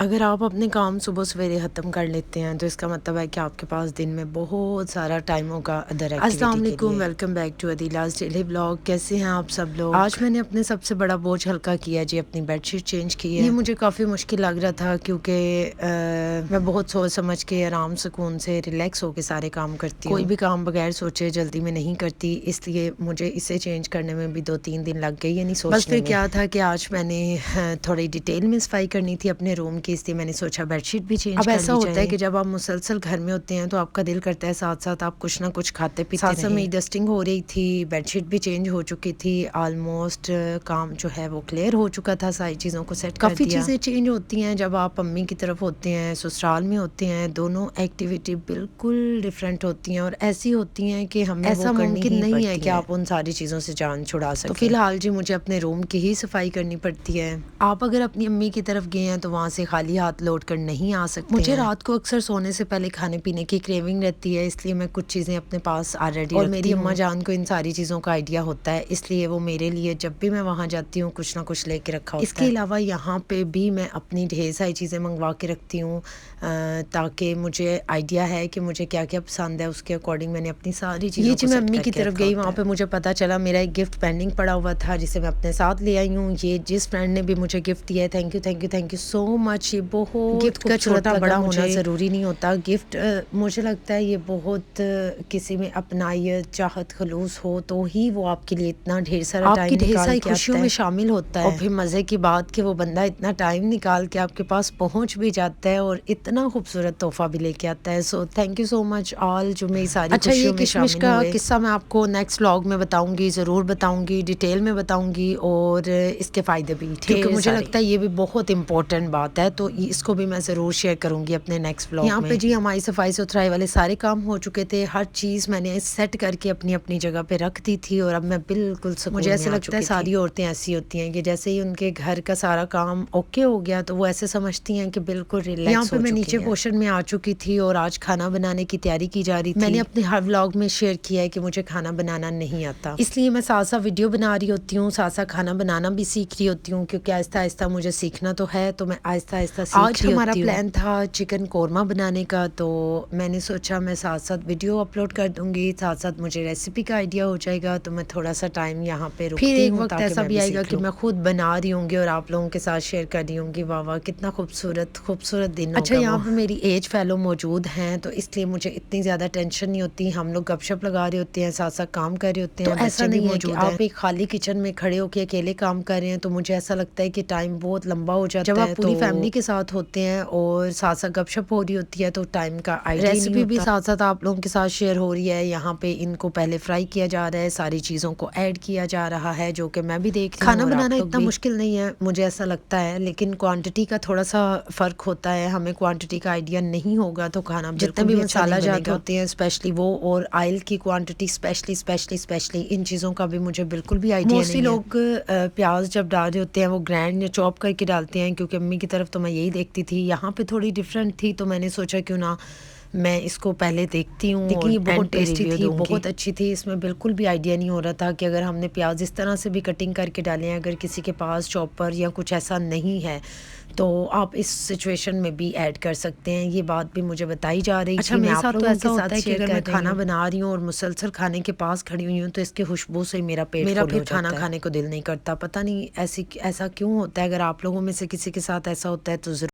अगर आप अपने काम सुबह सवेरे ख़त्म कर लेते हैं तो इसका मतलब है कि आपके पास दिन में बहुत सारा टाइम होगा अदर अस्सलाम वालेकुम, welcome back to Adeela's daily vlog. कैसे हैं आप सब लोग? आज मैंने अपने सबसे बड़ा बोझ हल्का किया जी, अपनी बेडशीट चेंज की है। ये मुझे काफ़ी मुश्किल लग रहा था क्योंकि मैं बहुत सोच समझ के आराम सुकून से रिलैक्स होकर सारे काम करती हूँ। कोई भी काम बगैर सोचे जल्दी में नहीं करती, इसलिए मुझे इसे चेंज करने में भी 2-3 दिन लग गए। ये नहीं सोचने बस फिर क्या था कि आज मैंने थोड़ी डिटेल में सफाई करनी थी अपने रूम की, इसलिए मैंने सोचा बेडशीट भी चेंज कर ली जाए। अब ऐसा होता है कि जब आप मुसलसल घर में होते हैं तो आपका दिल करता है साथ साथ आप कुछ ना कुछ खाते पीते रहें। साथ में डस्टिंग हो रही थी, बेडशीट भी चेंज हो चुकी थी, ऑलमोस्ट काम जो है वो क्लियर हो चुका था, सारी चीज़ों को सेट कर दिया। काफ़ी चीज़ें चेंज होती हैं जब आप अम्मी की तरफ होते हैं, ससुराल में होते हैं। दोनों एक्टिविटी बिल्कुल डिफरेंट होती हैं और ऐसी होती हैं कि हमें ऐसा मुमकिन नहीं है कि आप उन सारी चीज़ों से जान छुड़ा सकें। तो फिलहाल जी मुझे अपने रूम की ही सफाई करनी पड़ती है। आप अगर अपनी अम्मी की तरफ गए हैं तो वहाँ से खाली हाथ लौट कर नहीं आ सकते। मुझे रात को अक्सर सोने से पहले खाने पीने की क्रेविंग रहती है, इसलिए मैं कुछ चीज़ें अपने पास ऑलरेडी और मेरी अम्मा जान को इन सारी चीज़ों का आइडिया होता है, इसलिए वो मेरे लिए जब भी मैं वहाँ जाती हूँ कुछ ना कुछ लेके रखा होता है। इसके अलावा यहाँ पे भी मैं अपनी ढेर सारी चीज़ें मंगवा के रखती हूँ ताकि मुझे आइडिया है कि मुझे क्या क्या पसंद है, उसके अकॉर्डिंग मैंने अपनी सारी चीज़ें। ये जी मैं अम्मी की तरफ गई, वहाँ पे मुझे पता चला मेरा एक गिफ्ट पेंडिंग पड़ा हुआ था जिसे मैं अपने साथ ले आई हूँ। ये जिस फ्रेंड ने भी मुझे गिफ्ट दिया है, thank you thank you thank you so much. ये बहुत गिफ्ट का छोटा बड़ा होना ज़रूरी नहीं होता। गिफ्ट मुझे लगता है ये बहुत किसी में अपनाइत चाहत खलूस हो तो ही वो आपके लिए इतना ढेर सारा टाइम ढेर सारी खुशियों में शामिल होता है। और फिर मज़े की बात कि वो बंदा इतना टाइम निकाल के आपके पास पहुंच भी जाता है और इतना खूबसूरत तोहफा भी लेके आता है। So thank you so much all जो मेरी सारी खुशियों में शामिल हुए। का किस्सा मैं आपको नेक्स्ट व्लॉग में बताऊंगी, ज़रूर बताऊंगी, डिटेल में बताऊंगी और इसके फ़ायदे भी, क्योंकि मुझे लगता है ये भी बहुत इंपॉर्टेंट बात है, तो इसको भी मैं ज़रूर शेयर करूंगी अपने नेक्स्ट व्लॉग में। यहाँ पे जी हमारी सफाई सुथराई वाले सारे काम हो चुके थे, हर चीज़ मैंने सेट करके अपनी अपनी जगह पे रख दी थी और अब मैं बिल्कुल मुझे ऐसा लगता है सारी औरतें ऐसी होती हैं कि जैसे ही उनके घर का सारा काम ओके हो गया तो वो ऐसे समझती हैं कि बिल्कुल रिलैक्स। यहाँ पे मैं नीचे पोर्शन में आ चुकी थी और आज खाना बनाने की तैयारी की जा रही थी। मैंने अपने हर व्लॉग में शेयर किया है कि मुझे खाना बनाना नहीं आता, इसलिए मैं साथ साथ वीडियो बना रही होती हूँ, साथ साथ खाना बनाना भी सीख रही होती हूँ, क्योंकि आहिस्ता आहिस्ता मुझे सीखना तो है, तो मैं आहिस्ता आहिस्ता सीख रही होती हूँ। आज हमारा प्लान था चिकन कोरमा बनाने का, तो मैंने सोचा मैं साथ साथ वीडियो अपलोड कर दूंगी, साथ साथ मुझे रेसिपी का आइडिया हो जाएगा, तो मैं थोड़ा सा टाइम यहाँ पे रुकती हूँ। फिर एक वक्त ऐसा भी आएगा कि मैं खुद बना रही होंगी और आप लोगों के साथ शेयर कर रही होंगी। वाह वाह कितना खूबसूरत खूबसूरत दिन। अच्छा यहाँ पे मेरी एज फेलो मौजूद हैं, तो इसलिए मुझे इतनी ज़्यादा टेंशन नहीं होती। हम लोग गपशप लगा रहे होते हैं, साथ साथ काम कर रहे होते हैं। तो ऐसा नहीं है कि आप एक खाली किचन में खड़े होकर अकेले काम कर रहे हैं, तो मुझे ऐसा लगता है कि टाइम बहुत लंबा हो जाता है। जब आप पूरी फैमिली के साथ होते हैं और साथ साथ गपशप हो रही होती है तो टाइम का आइडिया नहीं होता। रेसिपी भी साथ साथ आप लोगों के साथ शेयर हो रही है। यहाँ पे इनको पहले फ्राई किया जा रहा है, सारी चीज़ों को ऐड किया जा रहा है, जो कि मैं भी देख रही हूँ। खाना बनाना इतना मुश्किल नहीं है मुझे ऐसा लगता है, लेकिन क्वांटिटी का थोड़ा सा फ़र्क होता है। हमें क्वांटिटी का आइडिया नहीं होगा तो खाना जितने भी मसाला जात होते हैं स्पेशली वो, और ऑयल की क्वांटिटी स्पेशली इन चीज़ों का भी मुझे बिल्कुल भी आइडिया नहीं है। मोस्टली लोग प्याज जब डाल रहे होते हैं वो ग्राइंड या चॉप करके डालते हैं, क्योंकि अम्मी की तरफ तो मैं यही देखती थी। यहाँ पे थोड़ी डिफरेंट थी तो मैंने सोचा क्यों ना मैं इसको पहले देखती हूँ। लेकिन ये बहुत टेस्टी थी, बहुत अच्छी थी। इसमें बिल्कुल भी आइडिया नहीं हो रहा था कि अगर हमने प्याज इस तरह से भी कटिंग करके डाले हैं, अगर किसी के पास चॉपर या कुछ ऐसा नहीं है तो आप इस सिचुएशन में भी ऐड कर सकते हैं। ये बात भी मुझे बताई जा रही थी। मेरे साथ तो ऐसा होता है कि अगर मैं खाना बना रही हूँ और मुसलसल खाने के पास खड़ी हुई हूँ तो इसके खुशबू से मेरा फिर खाना खाने को दिल नहीं करता। पता नहीं ऐसा क्यों होता है। अगर आप लोगों में से किसी के साथ ऐसा होता है तो ज़रूर